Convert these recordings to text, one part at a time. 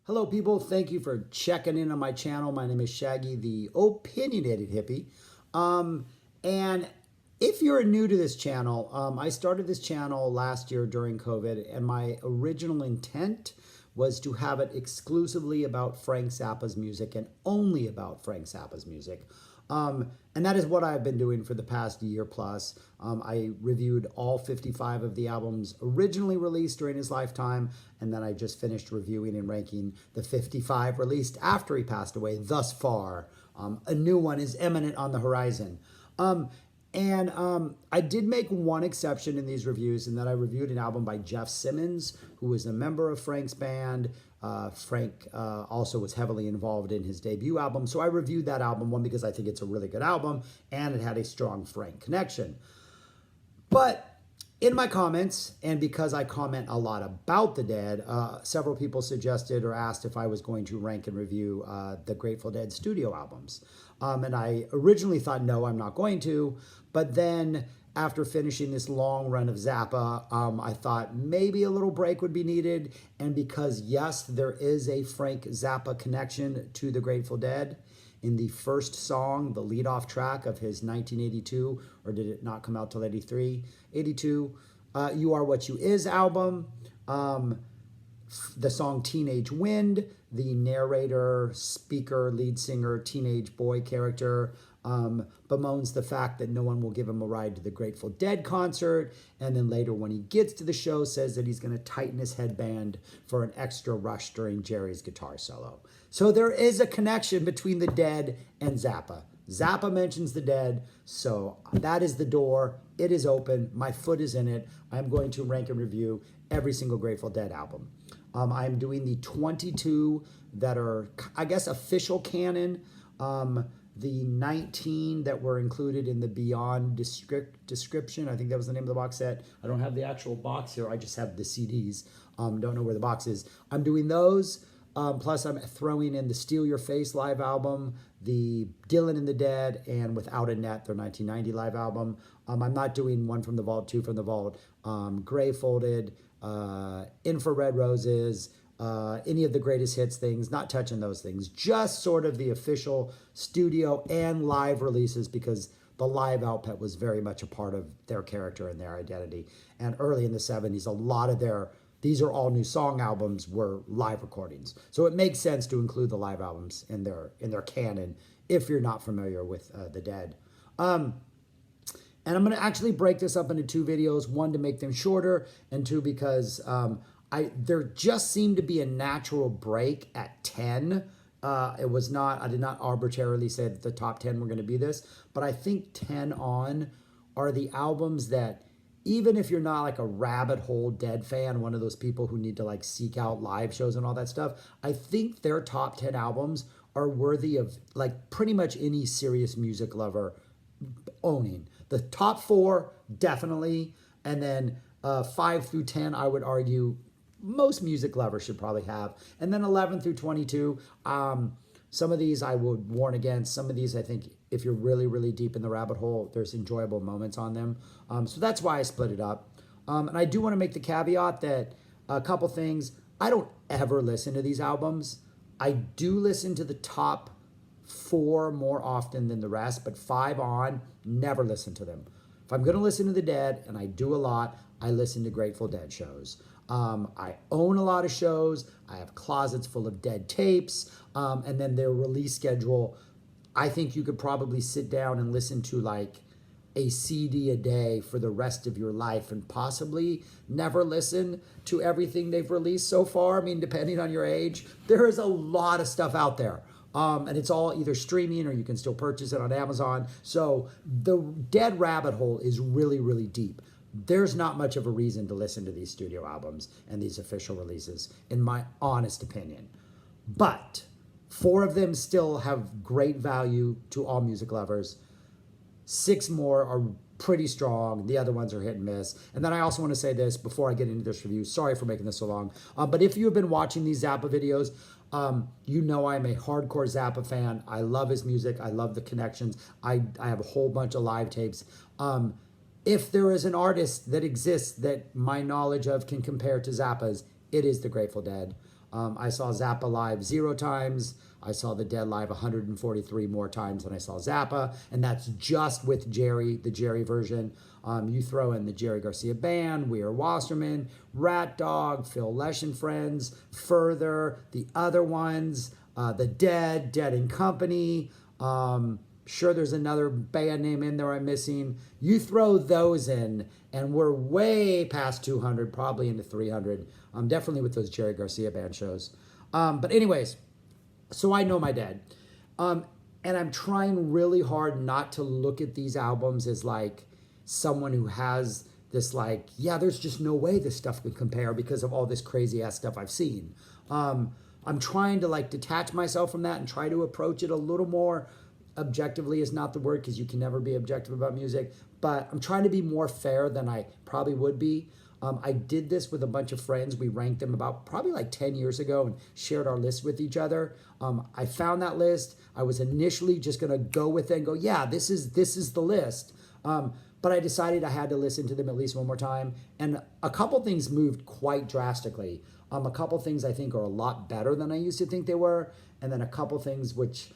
Hello, people. Thank you for checking in on my channel. My name is Shaggy, the opinionated hippie. And if you're new to this channel, I started this channel last year during COVID, and my original intent was to have it exclusively about Frank Zappa's music and only about Frank Zappa's music. And that is what I've been doing for the past year plus. I reviewed all 55 of the albums originally released during his lifetime, and then I just finished reviewing and ranking the 55 released after he passed away thus far. A new one is imminent on the horizon. I did make one exception in these reviews, in that I reviewed an album by Jeff Simmons, who was a member of Frank's band. Frank also was heavily involved in his debut album. So I reviewed that album, one, because I think it's a really good album, and it had a strong Frank connection. But in my comments, and because I comment a lot about the Dead, several people suggested or asked if I was going to rank and review the Grateful Dead studio albums. And I originally thought, no, I'm not going to. But then after finishing this long run of Zappa, I thought maybe a little break would be needed. And because, yes, there is a Frank Zappa connection to the Grateful Dead, in the first song, the lead-off track of his 1982, or did it not come out till 83? 82, You Are What You Is album. The song Teenage Wind, the narrator, speaker, lead singer, teenage boy character bemoans the fact that no one will give him a ride to the Grateful Dead concert, and then later when he gets to the show says that he's going to tighten his headband for an extra rush during Jerry's guitar solo. So there is a connection between the Dead and Zappa. Zappa mentions the Dead, so that is the door. It is open. My foot is in it. I'm going to rank and review every single Grateful Dead album. I'm doing the 22 that are, I guess, official canon. The 19 that were included in the Beyond description. I think that was the name of the box set. I don't have the actual box here. I just have the CDs. Don't know where the box is. I'm doing those. Plus, I'm throwing in the Steal Your Face live album, the Dylan and the Dead, and Without a Net, their 1990 live album. I'm not doing One from the Vault, Two from the Vault, Gray Folded, Infrared Roses, any of the greatest hits things, not touching those things. Just sort of the official studio and live releases, because the live output was very much a part of their character and their identity. And early in the 70s, a lot of these are all new song albums, were live recordings. So it makes sense to include the live albums in their canon if you're not familiar with the Dead. And I'm going to actually break this up into two videos, one to make them shorter, and two because there just seemed to be a natural break at 10. It was not, I did not arbitrarily say that the top 10 were going to be this, but I think 10 on are the albums that, even if you're not like a rabbit hole Dead fan, one of those people who need to like seek out live shows and all that stuff, I think their top 10 albums are worthy of like pretty much any serious music lover owning. The top 4, definitely. And then 5 through 10, I would argue most music lovers should probably have. And then 11 through 22, some of these I would warn against. Some of these, I think, if you're really, really deep in the rabbit hole, there's enjoyable moments on them. So that's why I split it up. And I do want to make the caveat that a couple things. I don't ever listen to these albums. I do listen to the top 4 more often than the rest, but 5 on, never listen to them. If I'm going to listen to the Dead, and I do a lot, I listen to Grateful Dead shows. I own a lot of shows. I have closets full of Dead tapes. And then their release schedule, I think you could probably sit down and listen to like a CD a day for the rest of your life and possibly never listen to everything they've released so far. I mean, depending on your age, there is a lot of stuff out there. And it's all either streaming or you can still purchase it on Amazon. So the Dead rabbit hole is really, really deep. There's not much of a reason to listen to these studio albums and these official releases, in my honest opinion. But 4 of them still have great value to all music lovers. 6 more are pretty strong. The other ones are hit and miss. And then I also want to say this before I get into this review. Sorry for making this so long. But if you've been watching these Zappa videos, you know I'm a hardcore Zappa fan. I love his music. I love the connections. I have a whole bunch of live tapes. If there is an artist that exists that my knowledge of can compare to Zappa's, it is the Grateful Dead. I saw Zappa live 0 times. I saw the Dead live 143 more times than I saw Zappa, and that's just with Jerry, the Jerry version. You throw in the Jerry Garcia Band, We Are Wasserman, Rat Dog, Phil Lesh and Friends, Further, the other ones, the Dead, Dead and Company. Sure, there's another band name in there I'm missing. You throw those in, and we're way past 200, probably into 300. Definitely with those Jerry Garcia Band shows. But anyways, so I know my Dead. And I'm trying really hard not to look at these albums as like someone who has this like, yeah, there's just no way this stuff can compare because of all this crazy ass stuff I've seen. I'm trying to like detach myself from that and try to approach it a little more objectively is not the word because you can never be objective about music, but I'm trying to be more fair than I probably would be. I did this with a bunch of friends. We ranked them about probably like 10 years ago and shared our list with each other. I found that list. I was initially just going to go with it and go, yeah, this is the list. But I decided I had to listen to them at least one more time. And a couple things moved quite drastically. A couple things I think are a lot better than I used to think they were. And then a couple things which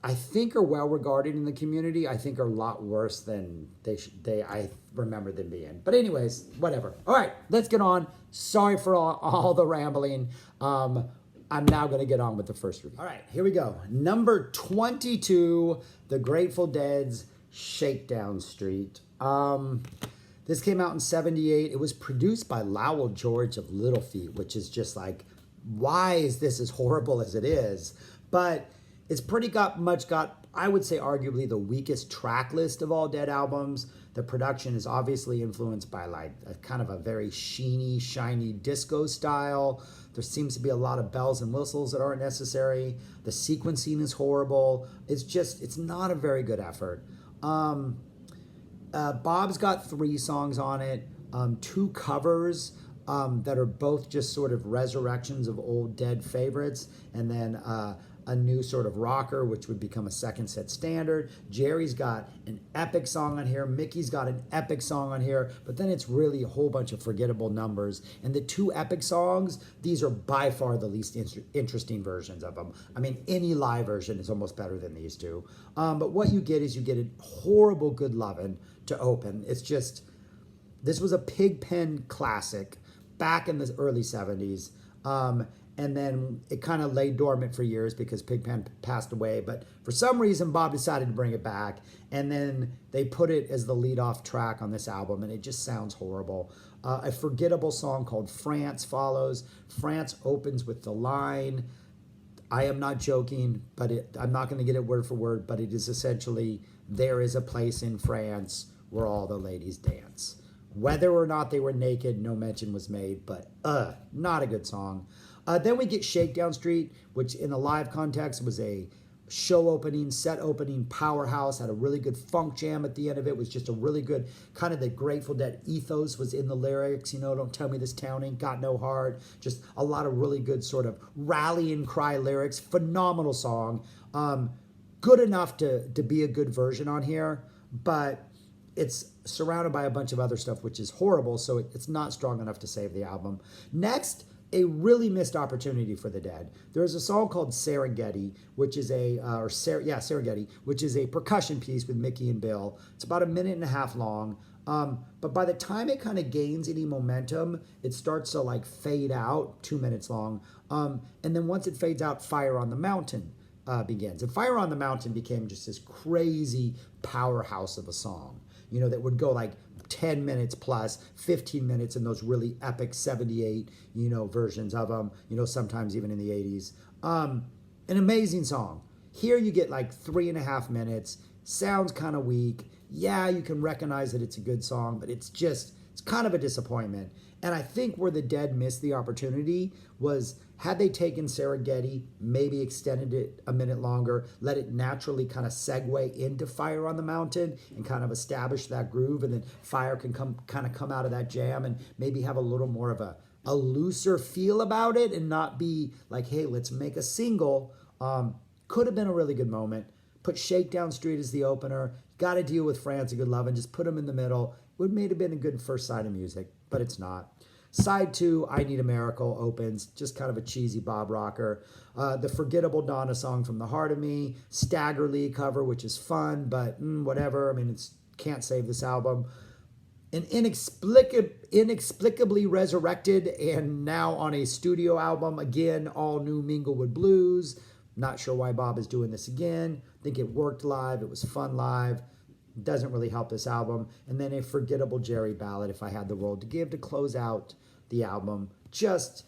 I think are well regarded in the community, I think are a lot worse than I remember them being. But anyways, whatever. All right, let's get on. Sorry for all the rambling. I'm now going to get on with the first review. All right, here we go. Number 22, The Grateful Dead's Shakedown Street. This came out in 78. It was produced by Lowell George of Little Feat, which is just like, why is this as horrible as it is? But it's pretty much got, I would say, arguably the weakest track list of all Dead albums. The production is obviously influenced by like a kind of a very sheeny, shiny disco style. There seems to be a lot of bells and whistles that aren't necessary. The sequencing is horrible. It's not a very good effort. Bob's got 3 songs on it, 2 covers that are both just sort of resurrections of old Dead favorites, and then a new sort of rocker, which would become a second set standard. Jerry's got an epic song on here. Mickey's got an epic song on here, but then it's really a whole bunch of forgettable numbers. And the 2 epic songs, these are by far the least interesting versions of them. I mean, any live version is almost better than these 2. But what you get is you get a horrible Good Lovin' to open. It's just, this was a Pigpen classic back in the early 70s. And then it kind of lay dormant for years because Pigpen passed away. But for some reason, Bob decided to bring it back. And then they put it as the lead-off track on this album, and it just sounds horrible. A forgettable song called France follows. France opens with the line, I am not joking, but I'm not going to get it word for word, but it is essentially, there is a place in France where all the ladies dance. Whether or not they were naked, no mention was made, but not a good song. Then we get Shakedown Street, which in a live context was a show opening, set opening powerhouse, had a really good funk jam at the end of it, was just a really good, kind of the Grateful Dead ethos was in the lyrics, you know, don't tell me this town ain't got no heart, just a lot of really good sort of rally and cry lyrics, phenomenal song, good enough to be a good version on here, but it's surrounded by a bunch of other stuff, which is horrible, so it's not strong enough to save the album. Next, a really missed opportunity for the Dead. There's a song called Serengeti, which is Serengeti, which is a percussion piece with Mickey and Bill. It's about 1.5 minutes long. But by the time it kind of gains any momentum, it starts to like fade out, 2 minutes long. And then once it fades out, Fire on the Mountain begins. And Fire on the Mountain became just this crazy powerhouse of a song, you know, that would go like 10 minutes plus, 15 minutes in those really epic 78, you know, versions of them, you know, sometimes even in the 80s. An amazing song. Here you get like 3.5 minutes, sounds kind of weak. Yeah, you can recognize that it's a good song, but it's kind of a disappointment. And I think where the Dead missed the opportunity was, had they taken Serengeti, maybe extended it 1 minute longer, let it naturally kind of segue into Fire on the Mountain and kind of establish that groove, and then Fire can come out of that jam and maybe have a little more of a looser feel about it and not be like, hey, let's make a single. Could have been a really good moment. Put Shakedown Street as the opener. Got to deal with France and Good Lovin'. Just put them in the middle. Would have been a good first side of music, but it's not. Side 2, I Need a Miracle, opens, just kind of a cheesy Bob rocker. The forgettable Donna song, From the Heart of Me. Stagger Lee cover, which is fun, but whatever. I mean, it's can't save this album. An inexplicably resurrected and now on a studio album, again, all new Minglewood Blues. Not sure why Bob is doing this again. I think it worked live. It was fun live. Doesn't really help this album. And then a forgettable Jerry ballad, If I Had the World to Give, to close out the album. Just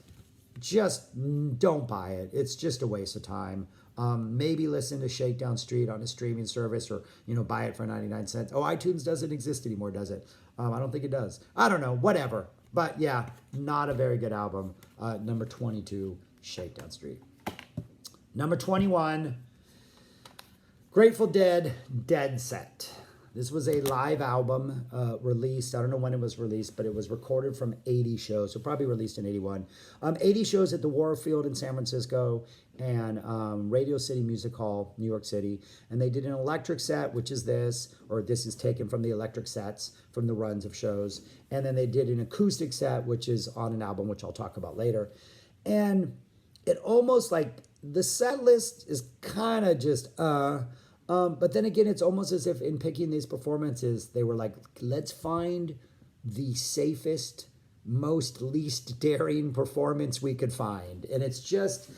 don't buy it. It's just a waste of time. Maybe listen to Shakedown Street on a streaming service, or buy it for 99 cents. Oh, iTunes doesn't exist anymore, does it? I don't think it does. I don't know. Whatever. But yeah, not a very good album. Number 22, Shakedown Street. Number 21, Grateful Dead, Dead Set. This was a live album released. I don't know when it was released, but it was recorded from 80 shows, so probably released in 81. 80 shows at the Warfield in San Francisco and Radio City Music Hall, New York City. And they did an electric set, which is this, or this is taken from the electric sets from the runs of shows. And then they did an acoustic set, which is on an album, which I'll talk about later. And it almost like the set list is kind of just but then again, it's almost as if in picking these performances, they were like, let's find the safest, most least daring performance we could find. And it's just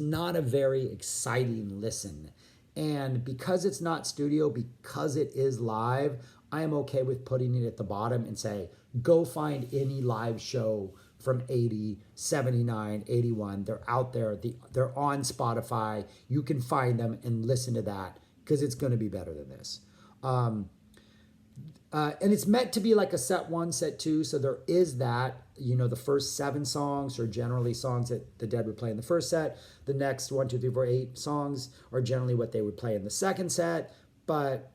not a very exciting listen. And because it's not studio, because it is live, I am okay with putting it at the bottom and say, go find any live show from 80, 79, 81. They're out there. They're on Spotify. You can find them and listen to that, because it's going to be better than this. And it's meant to be like a set 1, set 2. So there is that, the first 7 songs are generally songs that the Dead would play in the first set. The next 1, 2, 3, 4, 8 songs are generally what they would play in the second set. But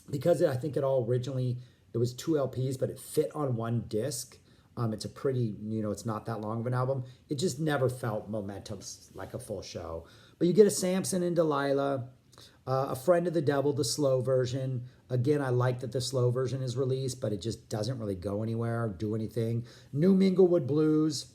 because I think it was 2 LPs, but it fit on 1 disc. It's a pretty, it's not that long of an album. It just never felt momentous like a full show. But you get a Samson and Delilah, A Friend of the Devil, the slow version. Again, I like that the slow version is released, but it just doesn't really go anywhere or do anything. New Minglewood Blues,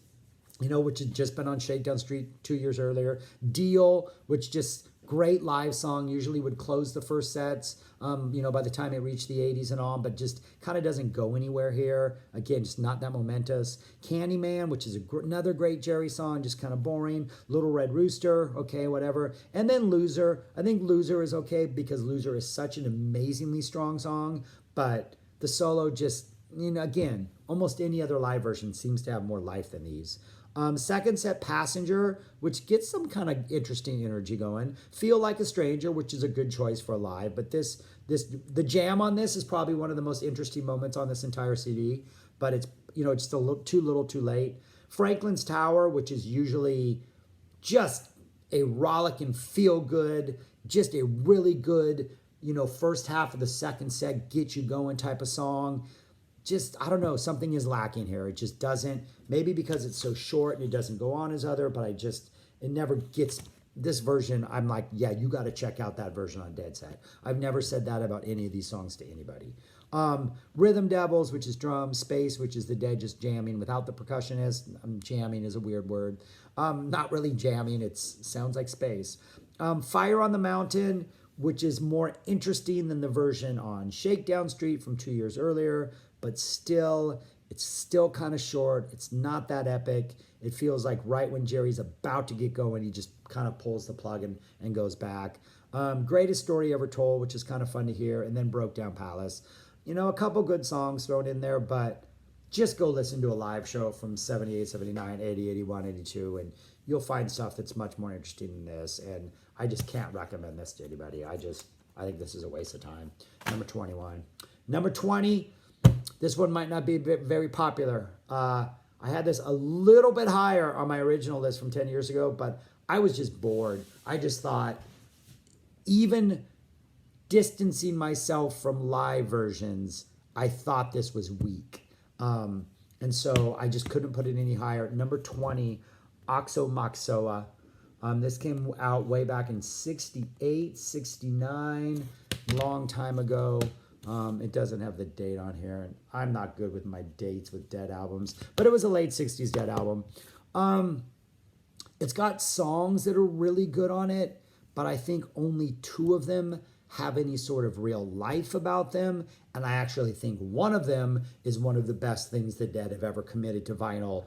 which had just been on Shakedown Street 2 years earlier. Deal, which just great live song, usually would close the first sets, by the time it reached the 80s and on, but just kind of doesn't go anywhere here. Again, just not that momentous. Candyman, which is another great Jerry song, just kind of boring. Little Red Rooster, okay, whatever. And then Loser. I think Loser is okay because Loser is such an amazingly strong song, but the solo just, again, almost any other live version seems to have more life than these. Second set, Passenger, which gets some kind of interesting energy going. Feel Like a Stranger, which is a good choice for a live, but the jam on this is probably one of the most interesting moments on this entire CD, but it's, it's still too little too late. Franklin's Tower, which is usually just a rollicking feel good, just a really good, first half of the second set, get you going type of song. Just, I don't know, something is lacking here. It just doesn't, maybe because it's so short and it doesn't go on as other, but it never gets, this version, I'm like, yeah, you got to check out that version on Dead Set. I've never said that about any of these songs to anybody. Rhythm Devils, which is drums. Space, which is the Dead just jamming without the percussionist. Jamming is a weird word. Not really jamming, it sounds like space. Fire on the Mountain, which is more interesting than the version on Shakedown Street from 2 years earlier, but still, it's still kind of short. It's not that epic. It feels like right when Jerry's about to get going, he just kind of pulls the plug and goes back. Greatest Story Ever Told, which is kind of fun to hear, and then Broke Down Palace. A couple good songs thrown in there, but just go listen to a live show from 78, 79, 80, 81, 82, and you'll find stuff that's much more interesting than this, and I just can't recommend this to anybody. I think this is a waste of time. Number 21. Number 20, this one might not be very popular. I had this a little bit higher on my original list from 10 years ago, but I was just bored. I just thought, even distancing myself from live versions, I thought this was weak. And so I just couldn't put it any higher. Number 20, Oxmoxola. This came out way back in 68, 69, long time ago. It doesn't have the date on here, and I'm not good with my dates with Dead albums, but it was a late 60s Dead album. It's got songs that are really good on it, but I think only two of them have any sort of real life about them. And I actually think one of them is one of the best things the Dead have ever committed to vinyl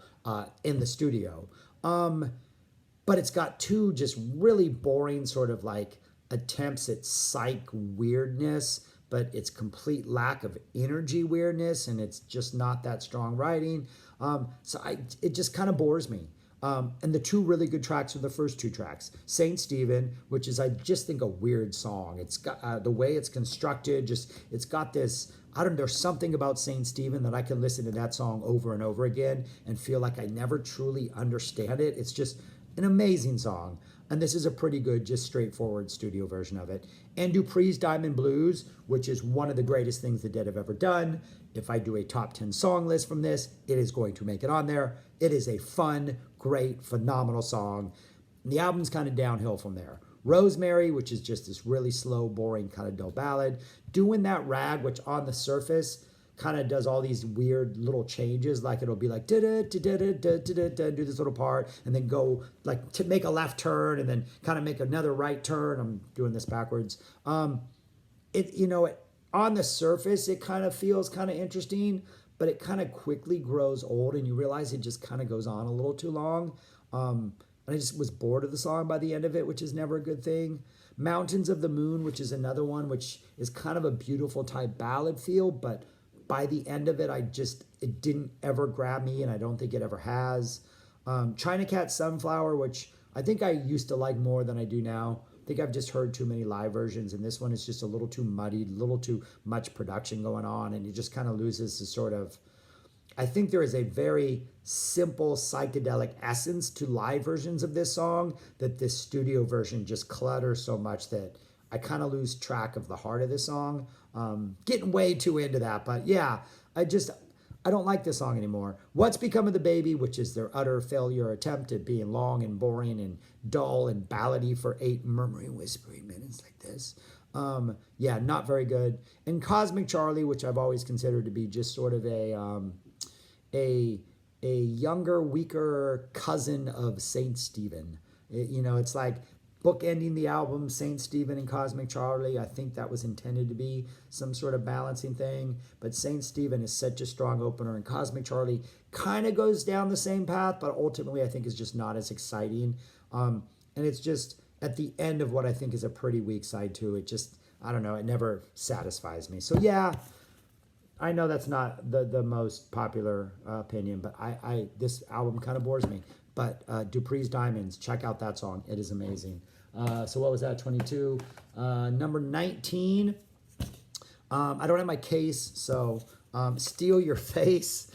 in the studio. But it's got two just really boring sort of like attempts at psych weirdness, but it's complete lack of energy weirdness, and it's just not that strong writing. It just kind of bores me. And the two really good tracks are the first two tracks. Saint Stephen, which is, I just think, a weird song. It's got the way it's constructed, it's got this, I don't know, there's something about Saint Stephen that I can listen to that song over and over again and feel like I never truly understand it. It's just an amazing song. And this is a pretty good, just straightforward studio version of it. And Dupree's Diamond Blues, which is one of the greatest things the Dead have ever done. If I do a top 10 song list from this, it is going to make it on there. It is a fun, great, phenomenal song. And the album's kind of downhill from there. Rosemary, which is just this really slow, boring, kind of dull ballad. Doing That Rag, which on the surface kind of does all these weird little changes, like it'll be like do this little part and then go like to make a left turn and then kind of make another right turn. I'm doing this backwards. On the surface it kind of feels kind of interesting, but it kind of quickly grows old and you realize it just kind of goes on a little too long. And I just was bored of the song by the end of it, which is never a good thing. Mountains of the Moon, which is another one, which is kind of a beautiful type ballad feel, but by the end of it, it didn't ever grab me, and I don't think it ever has. China Cat Sunflower, which I think I used to like more than I do now. I think I've just heard too many live versions, and this one is just a little too muddied, a little too much production going on, and it just kind of loses the sort of... I think there is a very simple psychedelic essence to live versions of this song that this studio version just clutters so much that I kind of lose track of the heart of this song. Getting way too into that, but yeah, I don't like this song anymore. What's Become of the Baby, which is their utter failure attempt at being long and boring and dull and ballady for 8 murmuring, whispering minutes like this. Not very good. And Cosmic Charlie, which I've always considered to be just sort of a younger, weaker cousin of Saint Stephen. It's like bookending the album, Saint Stephen and Cosmic Charlie. I think that was intended to be some sort of balancing thing, but Saint Stephen is such a strong opener, and Cosmic Charlie kind of goes down the same path, but ultimately I think is just not as exciting. And it's just at the end of what I think is a pretty weak side to it. Just, I don't know, it never satisfies me. So yeah, I know that's not the most popular opinion, but this album kind of bores me. But Dupree's Diamonds, check out that song. It is amazing. So what was that, 22? Number 19, I don't have my case, so Steal Your Face.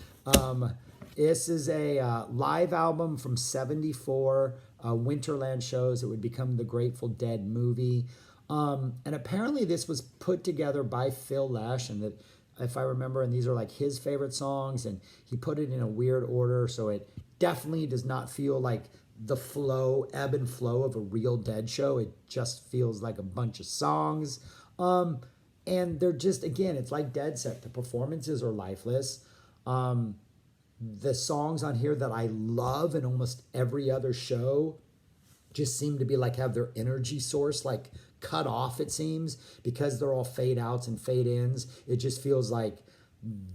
This is a live album from 74, Winterland Shows. It would become the Grateful Dead movie. And apparently this was put together by Phil Lesh, and that, if I remember, and these are like his favorite songs, and he put it in a weird order, so it definitely does not feel like the ebb and flow of a real Dead show. It just feels like a bunch of songs. And they're just, again, it's like Dead set. The performances are lifeless. The songs on here that I love in almost every other show just seem to be like have their energy source like cut off, it seems, because they're all fade outs and fade ins. It just feels like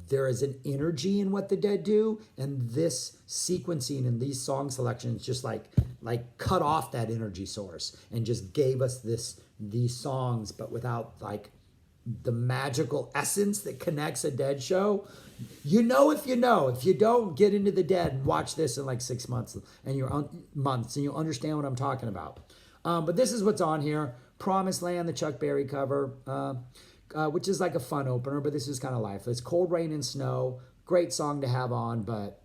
there is an energy in what the Dead do, and this sequencing and these song selections just like cut off that energy source and just gave us these songs, but without like the magical essence that connects a Dead show. If you don't, get into the Dead and watch this in like 6 months and you'll understand what I'm talking about. But this is what's on here. Promised Land, the Chuck Berry cover, which is like a fun opener, but this is kind of lifeless. Cold Rain and Snow, great song to have on, but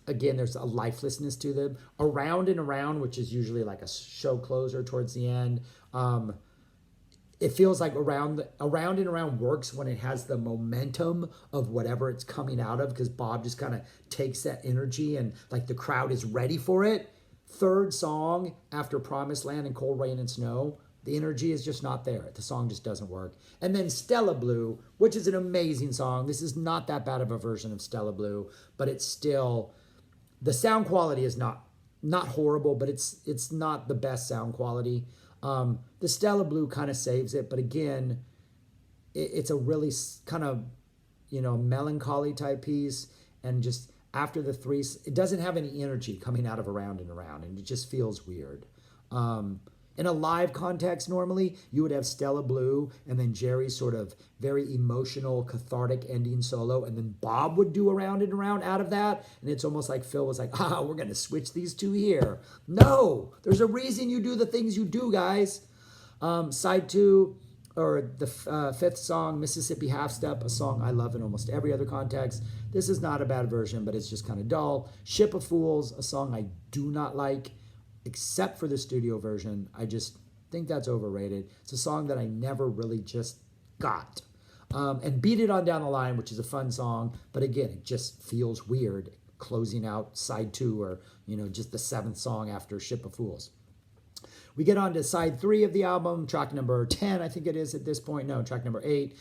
again, there's a lifelessness to them. Around and Around, which is usually like a show closer towards the end. It feels like Around and Around works when it has the momentum of whatever it's coming out of, because Bob just kind of takes that energy and like the crowd is ready for it. Third song after Promised Land and Cold Rain and Snow, The energy is just not there. The song just doesn't work. And then Stella Blue, which is an amazing song. This is not that bad of a version of Stella Blue, but it's still, the sound quality is not horrible, but it's not the best sound quality. The Stella Blue kind of saves it, but again, it's a really kind of, melancholy type piece, and just after the three, it doesn't have any energy coming out of Around and Around, and it just feels weird. In a live context, normally you would have Stella Blue and then Jerry's sort of very emotional, cathartic ending solo, and then Bob would do Around and Around out of that, and it's almost like Phil was like, we're going to switch these two here. No, there's a reason you do the things you do, guys. Side two, or the fifth song, Mississippi Half Step, a song I love in almost every other context. This is not a bad version, but it's just kind of dull. Ship of Fools, a song I do not like, except for the studio version. I just think that's overrated. It's a song that I never really just got. And Beat It On Down the Line, which is a fun song, but again, it just feels weird closing out side two, or, just the seventh song after Ship of Fools. We get on to side three of the album, track number 10, I think it is at this point. No, track number 8.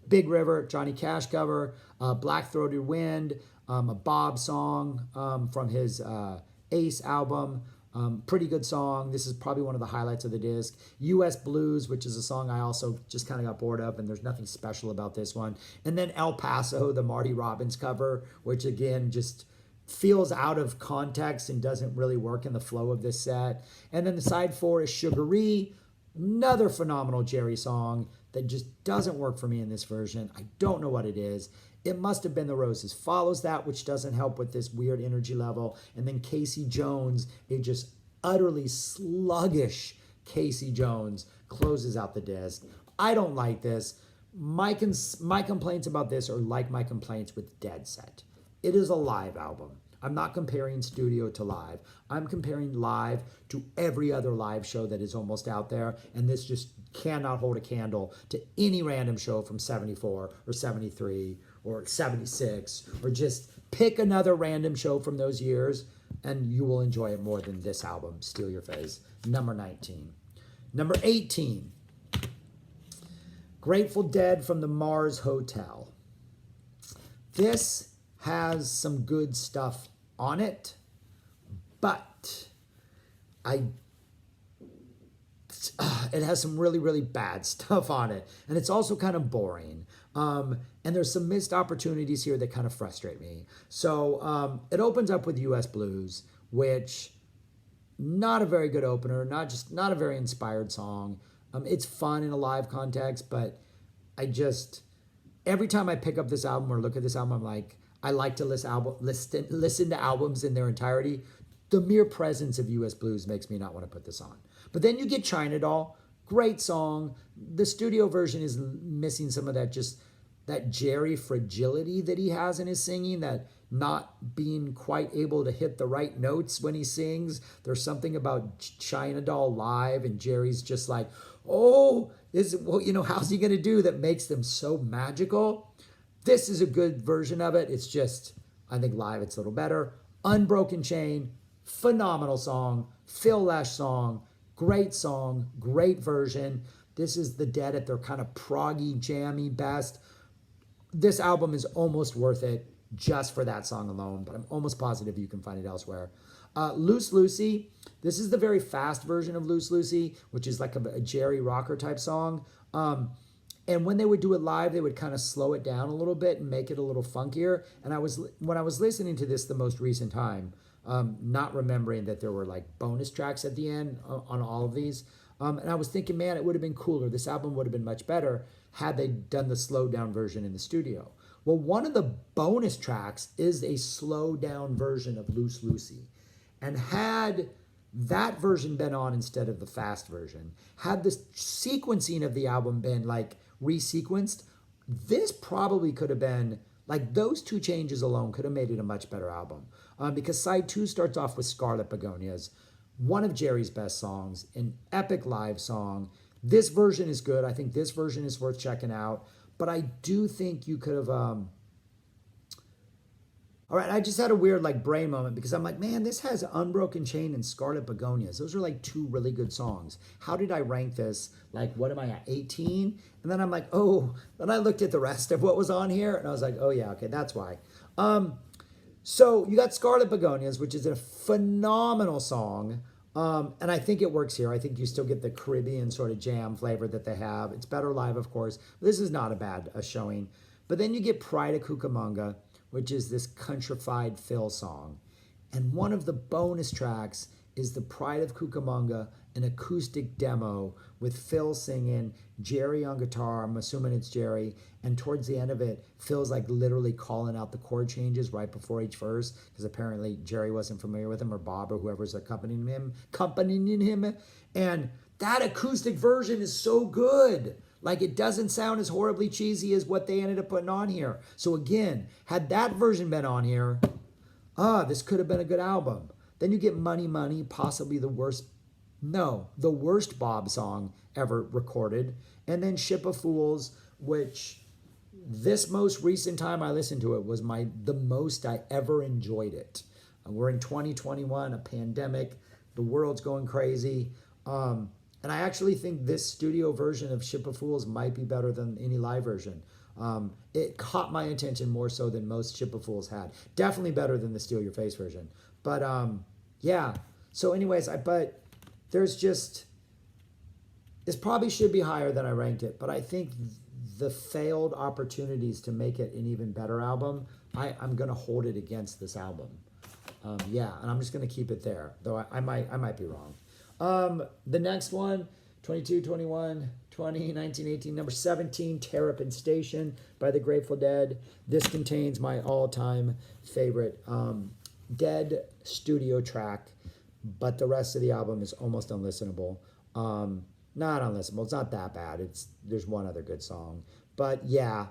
Big River, Johnny Cash cover. Black Throated Wind, a Bob song from his Ace album. Pretty good song. This is probably one of the highlights of the disc. U.S. Blues, which is a song I also just kind of got bored of, and there's nothing special about this one. And then El Paso, the Marty Robbins cover, which again just feels out of context and doesn't really work in the flow of this set. And then the side 4 is Sugaree, another phenomenal Jerry song that just doesn't work for me in this version. I don't know what it is. It Must Have Been the Roses follows that, which doesn't help with this weird energy level. And then Casey Jones, a just utterly sluggish Casey Jones, closes out the disc. I don't like this. My complaints about this are like my complaints with Dead Set. It is a live album. I'm not comparing studio to live. I'm comparing live to every other live show that is almost out there, and this just cannot hold a candle to any random show from 74 or 73 or 76, or just pick another random show from those years, and you will enjoy it more than this album, Steal Your Face. Number 19. Number 18, Grateful Dead from the Mars Hotel. This has some good stuff on it, but it has some really, really bad stuff on it. And it's also kind of boring. And there's some missed opportunities here that kind of frustrate me. So it opens up with U.S. Blues, which not a very good opener, not a very inspired song. It's fun in a live context, but every time I pick up this album or look at this album, I'm like, I like to listen to albums in their entirety. The mere presence of U.S. Blues makes me not want to put this on. But then you get China Doll, great song. The studio version is missing some of that Jerry fragility that he has in his singing, that not being quite able to hit the right notes when he sings. There's something about China Doll live, and Jerry's just like, how's he going to do, that makes them so magical. This is a good version of it. It's just, I think live it's a little better. Unbroken Chain, phenomenal song. Phil Lesh song, great version. This is the Dead at their kind of proggy, jammy best. This album is almost worth it just for that song alone, but I'm almost positive you can find it elsewhere. Loose Lucy, this is the very fast version of Loose Lucy, which is like a Jerry Rocker type song. And when they would do it live, they would kind of slow it down a little bit and make it a little funkier. And when I was listening to this the most recent time, not remembering that there were like bonus tracks at the end on all of these, and I was thinking, man, it would have been cooler. This album would have been much better had they done the slowed down version in the studio. Well, one of the bonus tracks is a slowed down version of Loose Lucy. And had that version been on instead of the fast version, had the sequencing of the album been like resequenced, this probably could have been, like, those two changes alone could have made it a much better album. Because side 2 starts off with Scarlet Begonias, one of Jerry's best songs, an epic live song. This version is good. I think this version is worth checking out. But I do think you could have, All right, I just had a weird like brain moment because I'm like, man, this has Unbroken Chain and Scarlet Begonias. Those are like two really good songs. How did I rank this? Like, what am I at, 18? And then I'm like, oh, then I looked at the rest of what was on here and I was like, oh yeah, okay, that's why. So you got Scarlet Begonias, which is a phenomenal song. And I think it works here. I think you still get the Caribbean sort of jam flavor that they have. It's better live, of course. This is not a bad showing. But then you get Pride of Cucamonga, which is this countrified Phil song. And one of the bonus tracks is the Pride of Cucamonga, an acoustic demo with Phil singing, Jerry on guitar, I'm assuming it's Jerry, and towards the end of it, Phil's like literally calling out the chord changes right before each verse, because apparently Jerry wasn't familiar with him, or Bob, or whoever's accompanying him. And that acoustic version is so good. Like, it doesn't sound as horribly cheesy as what they ended up putting on here. So again, had that version been on here, this could have been a good album. Then you get Money Money, possibly the worst Bob song ever recorded. And then Ship of Fools, which this most recent time I listened to it was the most I ever enjoyed it. We're in 2021, a pandemic, the world's going crazy. And I actually think this studio version of Ship of Fools might be better than any live version. It caught my attention more so than most Ship of Fools had. Definitely better than the Steal Your Face version. But yeah. So anyways, but there's just, this probably should be higher than I ranked it. But I think the failed opportunities to make it an even better album, I'm going to hold it against this album. Yeah, and I'm just going to keep it there. Though I might be wrong. The next one, 22, 21, 20, 19, 18, number 17, Terrapin Station by the Grateful Dead. This contains my all-time favorite Dead studio track, but the rest of the album is almost unlistenable. Not unlistenable, it's not that bad. There's one other good song. But yeah,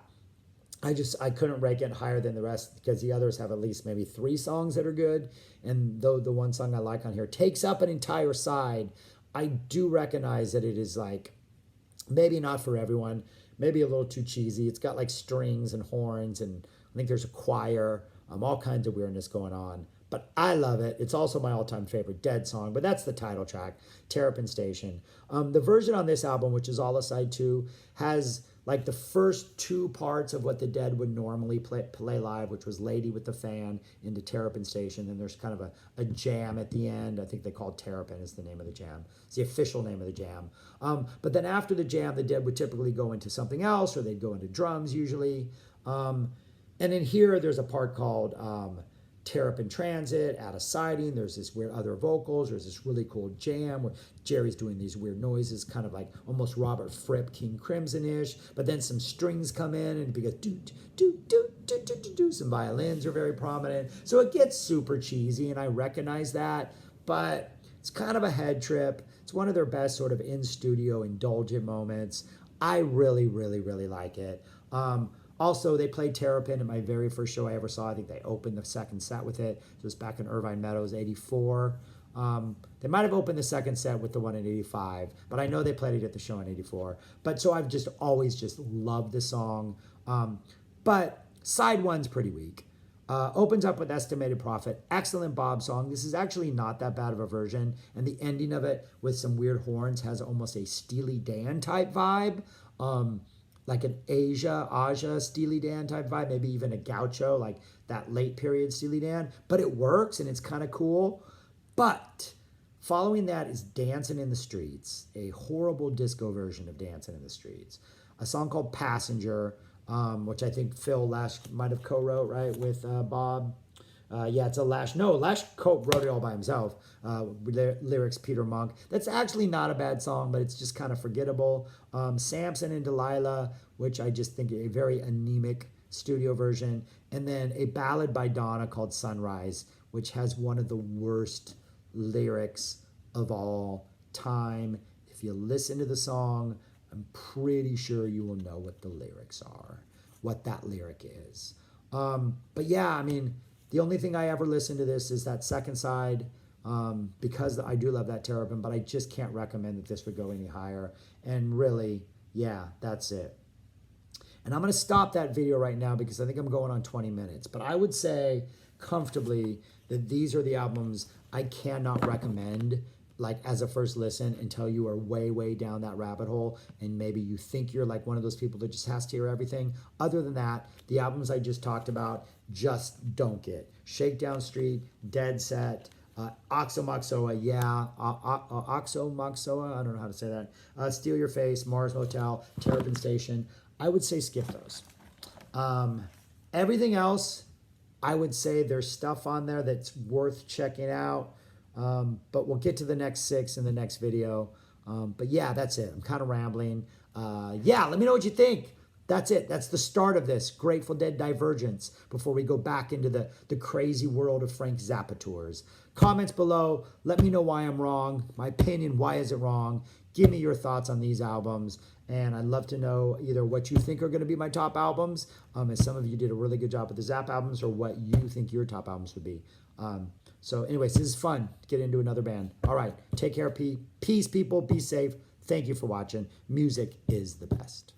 I couldn't rank it higher than the rest because the others have at least maybe 3 songs that are good. And though the one song I like on here takes up an entire side, I do recognize that it is like, maybe not for everyone, maybe a little too cheesy. It's got like strings and horns, and I think there's a choir, all kinds of weirdness going on. But I love it. It's also my all-time favorite Dead song, but that's the title track, Terrapin Station. The version on this album, which is all of side 2, has like the first 2 parts of what the Dead would normally play live, which was Lady with the Fan into Terrapin Station. Then there's kind of a jam at the end. I think they called Terrapin is the name of the jam. It's the official name of the jam. But then after the jam, the Dead would typically go into something else, or they'd go into drums usually. And in here, there's a part called Terrapin Transit, Out of Sighting. There's this weird other vocals. There's this really cool jam where Jerry's doing these weird noises, kind of like almost Robert Fripp, King Crimson-ish. But then some strings come in and it goes do, do, do, do, do, do, do. Some violins are very prominent. So it gets super cheesy, and I recognize that. But it's kind of a head trip. It's one of their best sort of in-studio indulgent moments. I really, really, really like it. Also, they played Terrapin at my very first show I ever saw. I think they opened the second set with it. It was back in Irvine Meadows, 84. They might have opened the second set with the one in 85, but I know they played it at the show in 84. But so I've just always just loved the song. But side 1's pretty weak. Opens up with Estimated Profit. Excellent Bob song. This is actually not that bad of a version. And the ending of it with some weird horns has almost a Steely Dan type vibe. Like an Aja Steely Dan type vibe, maybe even a Gaucho, like that late period Steely Dan. But it works and it's kind of cool. But following that is Dancing in the Streets, a horrible disco version of Dancing in the Streets. A song called Passenger, which I think Phil Lash might have co-wrote, right, with Bob. Yeah, it's a Lash. No, Lash wrote it all by himself. Lyrics Peter Monk. That's actually not a bad song, but it's just kind of forgettable. Samson and Delilah, which I just think a very anemic studio version. And then a ballad by Donna called Sunrise, which has one of the worst lyrics of all time. If you listen to the song, I'm pretty sure you will know what the lyrics are, what that lyric is. But yeah, I mean, the only thing I ever listen to this is that second side, because I do love that Terrapin, but I just can't recommend that this would go any higher. And really, yeah, that's it. And I'm going to stop that video right now because I think I'm going on 20 minutes. But I would say comfortably that these are the albums I cannot recommend like as a first listen until you are way, way down that rabbit hole and maybe you think you're like one of those people that just has to hear everything. Other than that, the albums I just talked about just don't get. Shakedown Street, Dead Set, Oxmoxola, yeah, Oxmoxola, I don't know how to say that. Steal Your Face, Mars Motel, Terrapin Station. I would say skip those. Everything else, I would say there's stuff on there that's worth checking out. But we'll get to the next 6 in the next video. But yeah, that's it. I'm kind of rambling. Yeah, let me know what you think. That's it. That's the start of this Grateful Dead divergence before we go back into the crazy world of Frank Zappa tours. Comments below. Let me know why I'm wrong. My opinion, why is it wrong? Give me your thoughts on these albums. And I'd love to know either what you think are going to be my top albums, as some of you did a really good job with the Zappa albums, or what you think your top albums would be. So anyways, this is fun to get into another band. All right, take care, peace, people, be safe. Thank you for watching. Music is the best.